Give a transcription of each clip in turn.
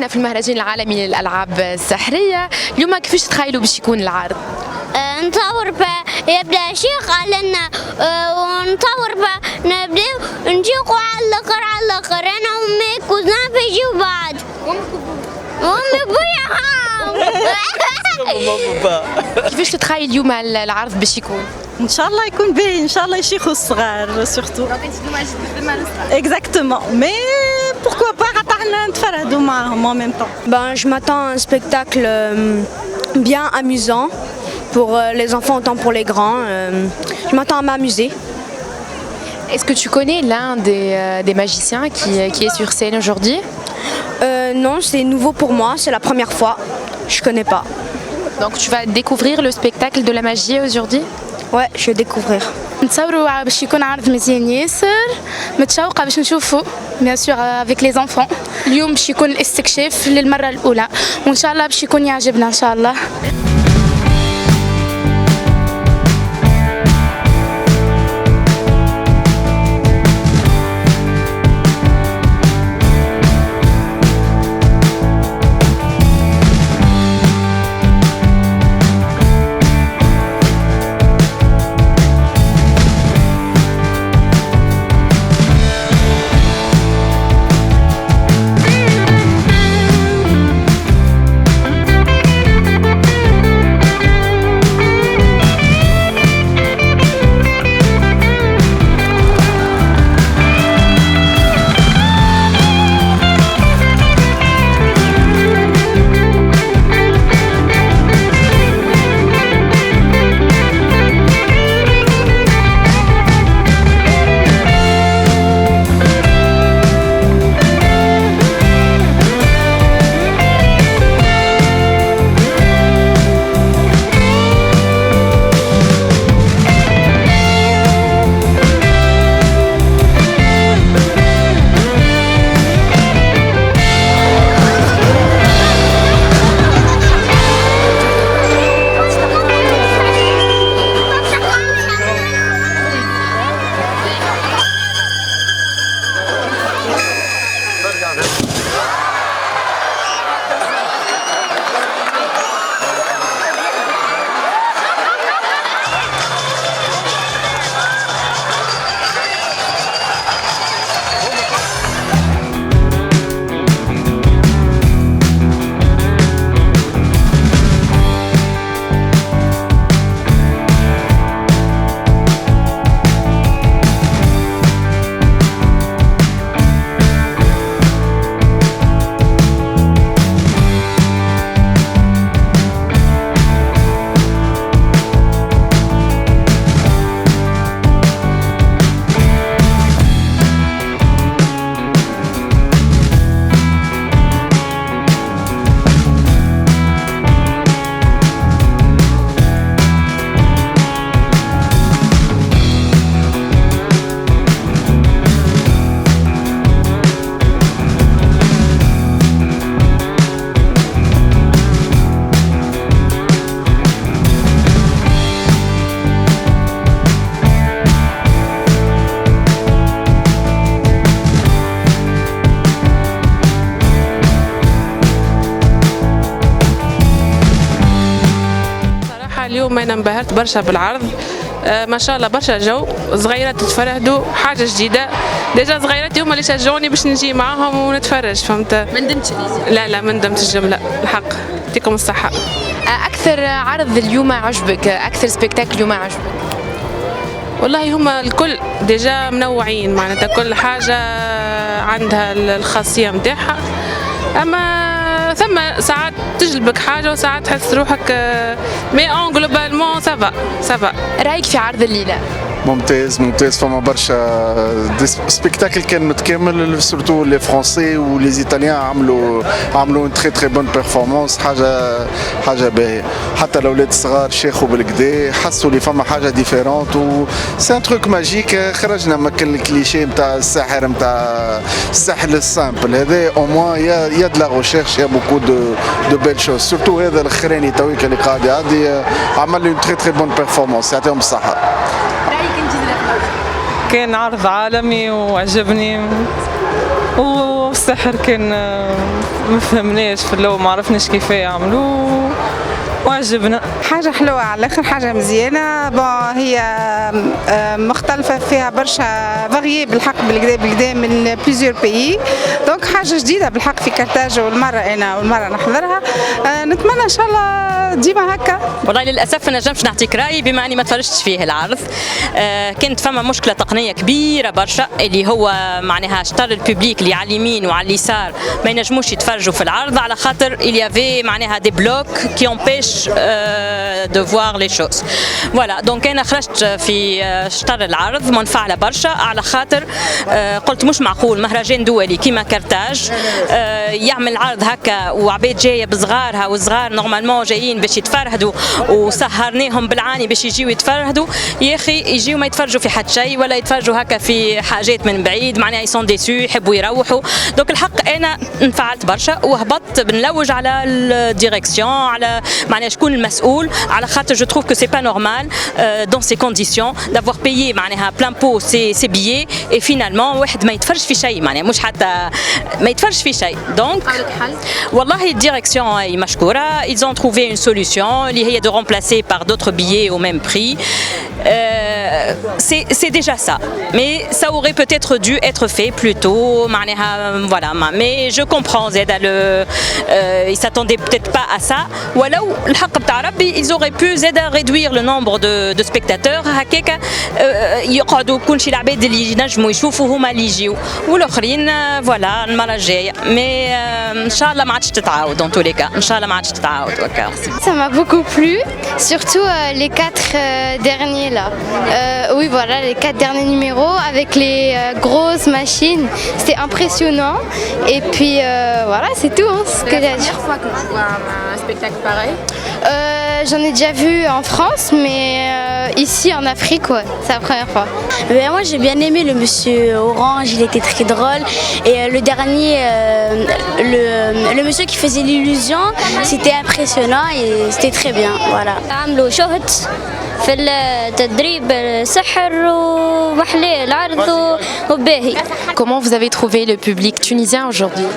احنا في المهرجان العالمي للالعاب السحريه. اليوم كيفاش تخيلوا باش يكون العرض؟ نتصور يبدا شيخ قال لنا ونتصور نبداو نجيقوا على الاخر انا وامي كوزنا يجيو بعد امي بويا كيفاش تتخيل اليوم العرض باش يكون؟ ان شاء الله يكون باهي، ان شاء الله يشيخوا الصغار سورتو. دونك انت اليوم جيت تخدم على الصغار. اكزاكتومون مي بوركوا با حتى حنا نتفرهدوا معاهم en même temps. Je m'attends à un spectacle bien amusant pour les enfants autant pour les grands. Je m'attends à m'amuser. Est-ce que tu connais l'un des magiciens qui est sur scène aujourd'hui? Non, c'est nouveau pour moi, c'est la première fois. Je connais pas. Donc tu vas découvrir le spectacle de la magie aujourd'hui? Ouais, je vais découvrir. نتصوروا باش يكون عرض مزيان ياسر، متشوقة باش نشوفه بيان سور افيك لي زونفون. اليوم باش يكون الاستكشاف للمرة الأولى وإن شاء الله باش يكون يعجبنا إن شاء الله. اليوم انا انبهرت برشا بالعرض. ما شاء الله برشا جو، صغيرات تتفرهدوا حاجه جديده. ديجا صغيراتي هما اللي شجعوني باش نجي معاهم ونتفرج، فهمت؟ ما ندمتش؟ لا ما ندمتش الجمله الحق. يعطيكم الصحه. اكثر عرض اليوم عجبك؟ اكثر سبيكتاكل اليوم عجبك؟ والله هما الكل ديجا منوعين، معناتها كل حاجه عندها الخاصيه نتاعها، اما ثم ساعات تجلبك حاجه وساعات تحس روحك مي اون جلوبالمون سافا. رايك في عرض الليله؟ ممتاز فما برشا سبيكتاكل كان متكامل، سورتو لي فرونسي ولي ايطاليان عملوا اون تري بون بيرفورمانس، حاجه باهيه. حتى الاولاد الصغار شيخوا بالكدا، حسوا لي فما حاجه ديفيرونت و سي ان تروك ماجيك. خرجنا من الكليشيه نتاع الساحر، نتاع الساحر السامبل هذا. او موان يا دو لا ريشيرش، يا بوكو دو بيل شوز. سورتو هذا الاخراني تويك اللي قاعد يعدي عمل اون تري بون بيرفورمانس، يعطيهم الصحه. كان عرض عالمي وعجبني، والساحر السحر كان ما فهمناش في الاول، ما عرفناش كيف يعملوه وعجبنا. حاجة حلوة على الآخر، حاجة مزيانة. هي مختلفة، فيها برشا فاغيي بالحق بالكدا من بليزيور بيي. دونك حاجة جديدة بالحق في كرتاج، والمرة نحضرها. نتمنى إن شاء الله ديما هكا. والله للاسف ما نجمش نعطيك راي بما اني ما تفرجتش فيه العرض. كانت فما مشكله تقنيه كبيره برشا، اللي هو معناها شطر البوبليك اللي على اليمين وعلى اليسار ما ينجموش يتفرجوا في العرض، على خاطر اليافي معناها دي بلوك كي امبيش دو فوار لي شوز. فوالا دونك انا خرجت في شطر العرض منفعله برشا، على خاطر قلت مش معقول مهرجان دولي كيما كرتاج يعمل عرض هكا وعباد جايه بصغارها، والصغار نورمالمون جايين باش يتفرهدوا وسهرناهم بالعاني باش يجيو يتفرهدوا. يا اخي يجيو ما يتفرجوا في حد شيء، ولا يتفرجوا هكا في حاجات من بعيد، معناها يسون ديسو يحبوا يروحوا. دونك الحق انا انفعلت برشا وهبطت بنلوج على الديريكسيون، على معناها شكون المسؤول، على خاطر جو تروف كو سي با نورمال دون سي كونديسيون دافوار بايي معناها بلان بو سي بيي اي فينالمون واحد ما يتفرج في شيء، معناها مش حتى ما يتفرج في شيء. دونك والله الديريكسيون هي مشكوره، ils ont trouvé une solution اللي هي de remplacer par d'autres billets au même prix. C'est déjà ça, mais ça aurait peut-être dû être fait plus tôt. Voilà, mais je comprends. Ils s'attendaient peut-être pas à ça. ولو الحق بتاع ربي ils auraient pu réduire le nombre de spectateurs هكاك يقعدوا كل شي العباد اللي ينجموا يشوفوا هما اللي يجيو، والاخرين فوالا المره الجايه. مي ان شاء الله ما عادش تتعاود، en tous les cas ان شاء الله ما عادش تتعاود. Ça m'a beaucoup plu, surtout les 4 derniers là. Oui voilà, les 4 derniers numéros avec les grosses machines, c'était impressionnant. Et puis voilà, c'est tout ce que j'ai à dire. Fois que tu vois un spectacle pareil? J'en ai déjà vu en France, mais ici en Afrique, ouais, c'est la première fois. Moi j'ai bien aimé le monsieur orange, il était très drôle. Et le dernier, le monsieur qui faisait l'illusion, c'était impressionnant et c'était très bien. Voilà. عملوا شهد في التدريب سحر ومحلي العرض وباهي. Comment vous avez trouvé le public tunisien aujourd'hui?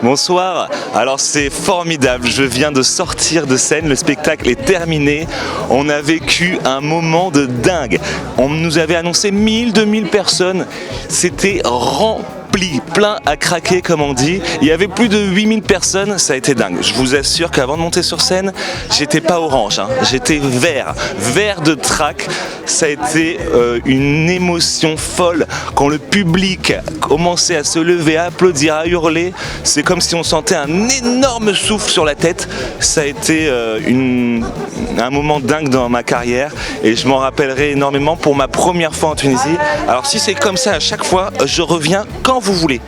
Bonsoir, alors c'est formidable, je viens de sortir de scène, le spectacle est terminé, on a vécu un moment de dingue, on nous avait annoncé 1000-2000 personnes, c'était rempli, plein à craquer comme on dit, il y avait plus de 8000 personnes, ça a été dingue. Je vous assure qu'avant de monter sur scène, j'étais pas orange, hein. J'étais vert de trac, ça a été une émotion folle quand le public commençait à se lever, à applaudir, à hurler, c'est comme si on sentait un énorme souffle sur la tête, ça a été un moment dingue dans ma carrière et je m'en rappellerai énormément pour ma première fois en Tunisie. Alors si c'est comme ça à chaque fois, je reviens quand vous voulez.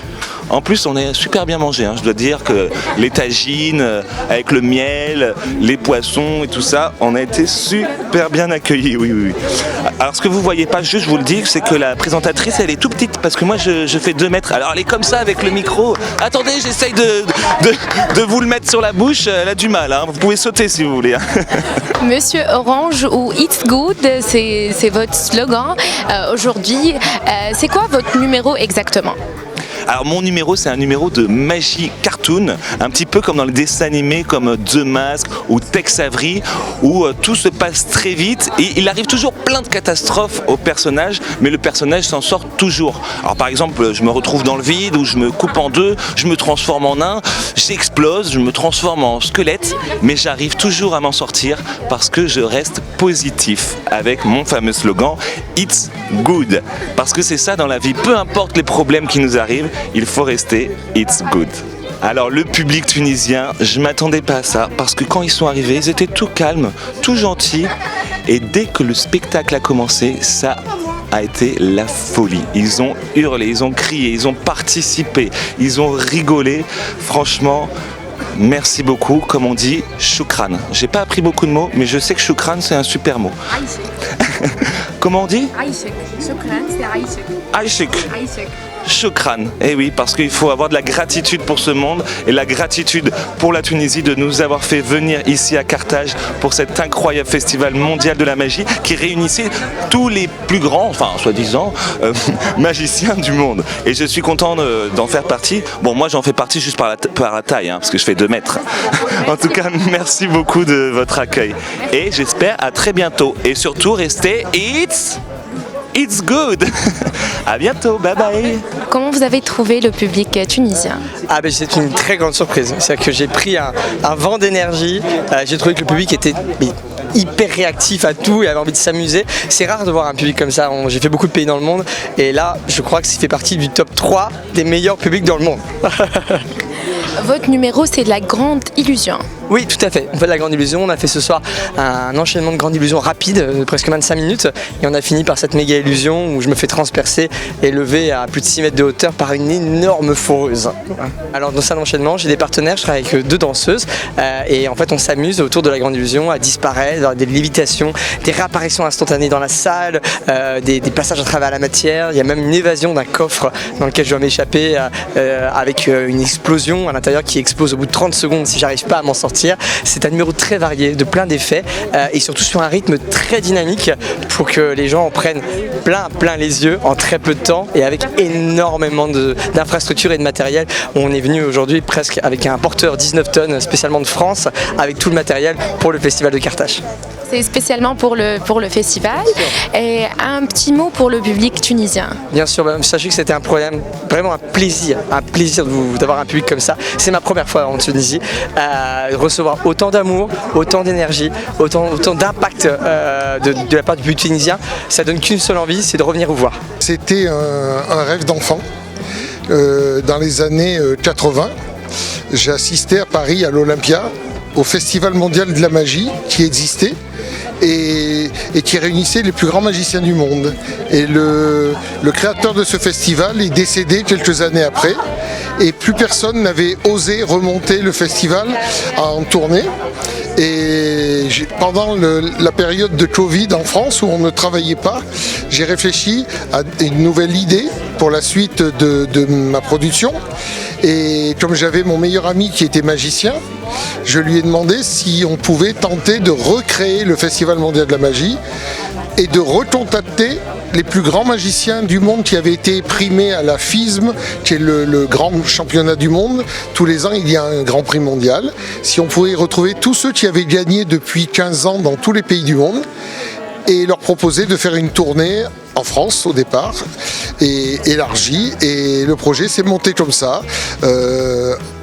En plus, on est super bien mangé, hein. Je dois dire que les tagines avec le miel, les poissons et tout ça, on a été super bien accueillis, oui. Alors ce que vous voyez pas, juste je vous le dis, c'est que la présentatrice, elle est tout petite parce que moi je fais 2 mètres. Alors elle est comme ça avec le micro. Attendez, j'essaye de vous le mettre sur la bouche, elle a du mal, hein. Vous pouvez sauter si vous voulez. Monsieur Orange ou It's Good, c'est votre slogan aujourd'hui. C'est quoi votre numéro exactement? Alors mon numéro, c'est un numéro de magie cartoon, un petit peu comme dans les dessins animés comme The Mask ou Tex Avery, où tout se passe très vite et il arrive toujours plein de catastrophes au personnage, mais le personnage s'en sort toujours. Alors par exemple, je me retrouve dans le vide ou je me coupe en deux, je me transforme en nain, j'explose, je me transforme en squelette, mais j'arrive toujours à m'en sortir parce que je reste positif avec mon fameux slogan It's Good. Parce que c'est ça dans la vie, peu importe les problèmes qui nous arrivent, il faut rester It's Good. Alors le public tunisien, je m'attendais pas à ça parce que quand ils sont arrivés, ils étaient tout calmes, tout gentils et dès que le spectacle a commencé, ça a été la folie. Ils ont hurlé, ils ont crié, ils ont participé, ils ont rigolé. Franchement, merci beaucoup. Comme on dit, choukran. J'ai pas appris beaucoup de mots, mais je sais que choukran c'est un super mot. Comment on dit? Aïchek. Choukran, c'est Aïchek. Aïchek. Shukran. Et oui, parce qu'il faut avoir de la gratitude pour ce monde et la gratitude pour la Tunisie de nous avoir fait venir ici à Carthage pour cet incroyable festival mondial de la magie qui réunissait tous les plus grands, enfin soi-disant, magiciens du monde. Et je suis content d'en faire partie. Bon, moi j'en fais partie juste par la taille, hein, parce que je fais 2 mètres. En tout cas, merci beaucoup de votre accueil. Et j'espère à très bientôt. Et surtout, restez It's good. À bientôt, bye bye. Comment vous avez trouvé le public tunisien? C'est une très grande surprise. C'est-à-dire que j'ai pris un vent d'énergie. J'ai trouvé que le public était hyper réactif à tout et avait envie de s'amuser. C'est rare de voir un public comme ça. J'ai fait beaucoup de pays dans le monde et là, je crois que ça fait partie du top 3 des meilleurs publics dans le monde. Votre numéro, c'est de la grande illusion. Oui, tout à fait. On fait de la grande illusion. On a fait ce soir un enchaînement de grandes illusions rapides, de presque 25 minutes. Et on a fini par cette méga illusion où je me fais transpercer et lever à plus de 6 mètres de hauteur par une énorme foreuse. Alors dans cet enchaînement, j'ai des partenaires, je travaille avec 2 danseuses. Et en fait, on s'amuse autour de la grande illusion à disparaître, des lévitations, des réapparitions instantanées dans la salle, des passages à travers la matière. Il y a même une évasion d'un coffre dans lequel je dois m'échapper avec une explosion à l'intérieur qui explose au bout de 30 secondes si j'arrive pas à m'en sortir. C'est un numéro très varié, de plein d'effets et surtout sur un rythme très dynamique pour que les gens en prennent plein les yeux en très peu de temps et avec énormément d'infrastructures et de matériel. On est venu aujourd'hui presque avec un porteur 19 tonnes spécialement de France avec tout le matériel pour le festival de Carthage. C'est spécialement pour le festival. Et un petit mot pour le public tunisien. Bien sûr, sachez que c'était un problème, vraiment un plaisir d'avoir un public comme ça. C'est ma première fois en Tunisie. Recevoir autant d'amour, autant d'énergie, autant d'impact de la part du public tunisien, ça donne qu'une seule envie, c'est de revenir vous voir. C'était un rêve d'enfant. Dans les années 80, j'ai assisté à Paris à l'Olympia au Festival mondial de la magie qui existait et qui réunissait les plus grands magiciens du monde. Et le créateur de ce festival est décédé quelques années après et plus personne n'avait osé remonter le festival en tournée. Et pendant la période de Covid en France où on ne travaillait pas, j'ai réfléchi à une nouvelle idée pour la suite de ma production. Et comme j'avais mon meilleur ami qui était magicien, je lui ai demandé si on pouvait tenter de recréer le Festival mondial de la magie et de recontacter les plus grands magiciens du monde qui avaient été primés à la FISM, qui est le grand championnat du monde. Tous les ans, il y a un grand prix mondial. Si on pouvait retrouver tous ceux qui avaient gagné depuis 15 ans dans tous les pays du monde et leur proposer de faire une tournée en France au départ, et élargie. Et le projet s'est monté comme ça.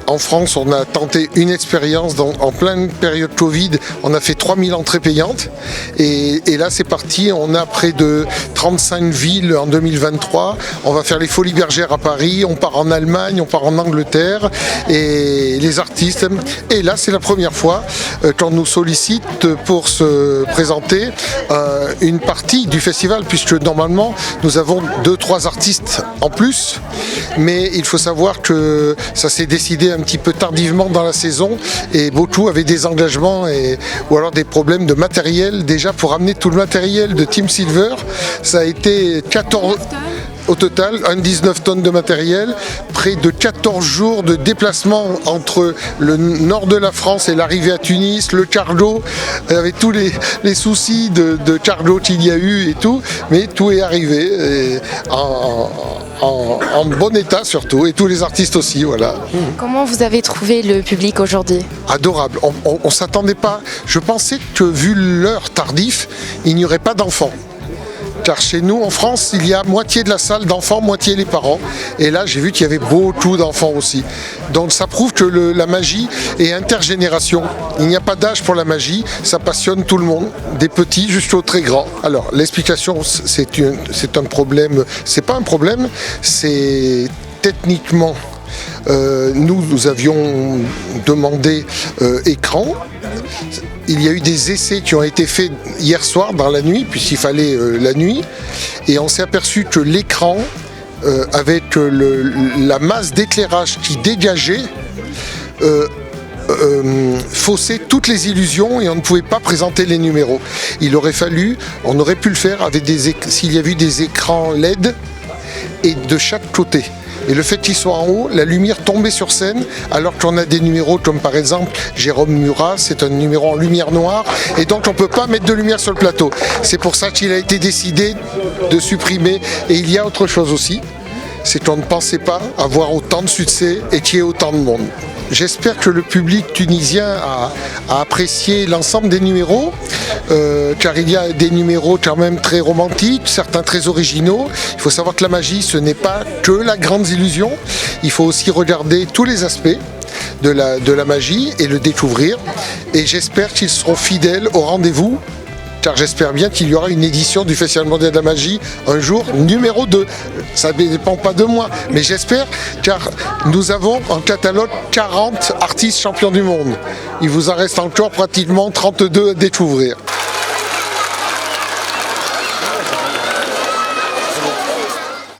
En France, on a tenté une expérience en pleine période Covid. On a fait 3000 entrées payantes. Et là, c'est parti. On a près de 35 villes en 2023. On va faire les Folies Bergères à Paris. On part en Allemagne, on part en Angleterre. Et les artistes. Et là, c'est la première fois qu'on nous sollicite pour se présenter une partie du festival, puisque normalement, nous avons 2-3 artistes en plus. Mais il faut savoir que ça s'est décidé un petit peu tardivement dans la saison et beaucoup avaient des engagements ou alors des problèmes de matériel. Déjà pour amener tout le matériel de Team Silver, ça a été 14 au total, 19 tonnes de matériel, près de 14 jours de déplacement entre le nord de la France et l'arrivée à Tunis, le cargo, avec tous les soucis de cargo qu'il y a eu et tout, mais tout est arrivé en bon état surtout, et tous les artistes aussi, voilà. Comment vous avez trouvé le public aujourd'hui? Adorable, on s'attendait pas, je pensais que vu l'heure tardive, il n'y aurait pas d'enfants. Car chez nous, en France, il y a moitié de la salle d'enfants, moitié les parents. Et là, j'ai vu qu'il y avait beaucoup d'enfants aussi. Donc ça prouve que la magie est intergénération. Il n'y a pas d'âge pour la magie, ça passionne tout le monde, des petits jusqu'aux très grands. Alors, l'explication, c'est un problème. C'est pas un problème, c'est techniquement... nous avions demandé écran. Il y a eu des essais qui ont été faits hier soir dans la nuit, puisqu'il fallait la nuit, et on s'est aperçu que l'écran, avec la masse d'éclairage qui dégageait, faussait toutes les illusions et on ne pouvait pas présenter les numéros. Il aurait fallu, on aurait pu le faire avec s'il y avait eu des écrans LED et de chaque côté. Et le fait qu'ils soient en haut, la lumière tombait sur scène, alors qu'on a des numéros comme par exemple Jérôme Murat, c'est un numéro en lumière noire, et donc on ne peut pas mettre de lumière sur le plateau. C'est pour ça qu'il a été décidé de supprimer. Et il y a autre chose aussi, c'est qu'on ne pensait pas avoir autant de succès et qu'il y ait autant de monde. J'espère que le public tunisien a apprécié l'ensemble des numéros, car il y a des numéros quand même très romantiques, certains très originaux. Il faut savoir que la magie, ce n'est pas que la grande illusion, il faut aussi regarder tous les aspects de la magie et le découvrir. Et j'espère qu'ils seront fidèles au rendez-vous, car j'espère bien qu'il y aura une édition du Festival mondial de la magie un jour, numéro 2. Ça ne dépend pas de moi, mais j'espère, car nous avons en catalogue 40 artistes champions du monde. Il vous en reste encore pratiquement 32 à découvrir.